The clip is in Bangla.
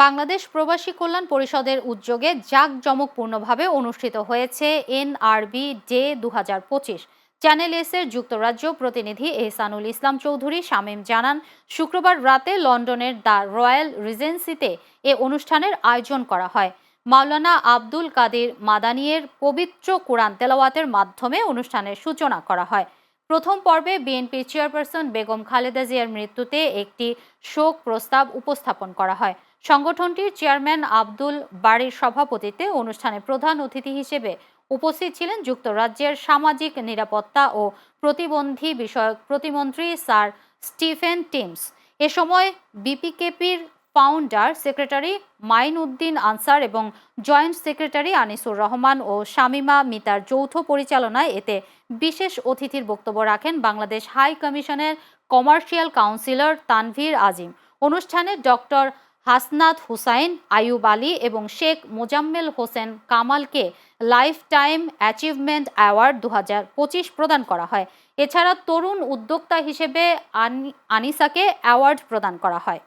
বাংলাদেশ প্রবাসী কল্যাণ পরিষদের উদ্যোগে জাঁকজমকপূর্ণভাবে অনুষ্ঠিত হয়েছে এনআরবি ডে 2025। চ্যানেল এস এর যুক্তরাজ্য প্রতিনিধি এহসানুল ইসলাম চৌধুরী শামীম জানান, শুক্রবার রাতে লন্ডনের দ্য রয়্যাল রিজেন্সিতে এ অনুষ্ঠানের আয়োজন করা হয়। মাওলানা আব্দুল কাদির মাদানিয়ের পবিত্র কোরআন তেলাওয়াতের মাধ্যমে অনুষ্ঠানের সূচনা করা হয়। প্রথম পর্বে বিএনপি চেয়ারপারসন বেগম খালেদা জিয়ার মৃত্যুতে একটি শোক প্রস্তাব উপস্থাপন করা হয়। সংগঠনটির চেয়ারম্যান আব্দুল বারীর সভাপতিত্বে অনুষ্ঠানে প্রধান অতিথি হিসেবে উপস্থিত ছিলেন যুক্তরাজ্যের সামাজিক নিরাপত্তা ও প্রতিবন্ধী বিষয়ক প্রতিমন্ত্রী স্যার স্টিফেন টিমস। এ সময় বিপিকেপির ফাউন্ডার সেক্রেটারি মাইন উদ্দিন আনসার এবং জয়েন্ট সেক্রেটারি আনিসুর রহমান ও শামিমা মিতার যৌথ পরিচালনায় এতে বিশেষ অতিথির বক্তব্য রাখেন বাংলাদেশ হাই কমিশনের কমার্শিয়াল কাউন্সিলর তানভীর আজিম। অনুষ্ঠানে ডক্টর হাসনাত হুসাইন, আইয়ুব আলী এবং শেখ মোজাম্মেল হোসেন কামালকে লাইফ টাইম অ্যাচিভমেন্ট অ্যাওয়ার্ড 2025 প্রদান করা হয়। এছাড়া তরুণ উদ্যোক্তা হিসেবে আনিসাকে অ্যাওয়ার্ড প্রদান করা হয়।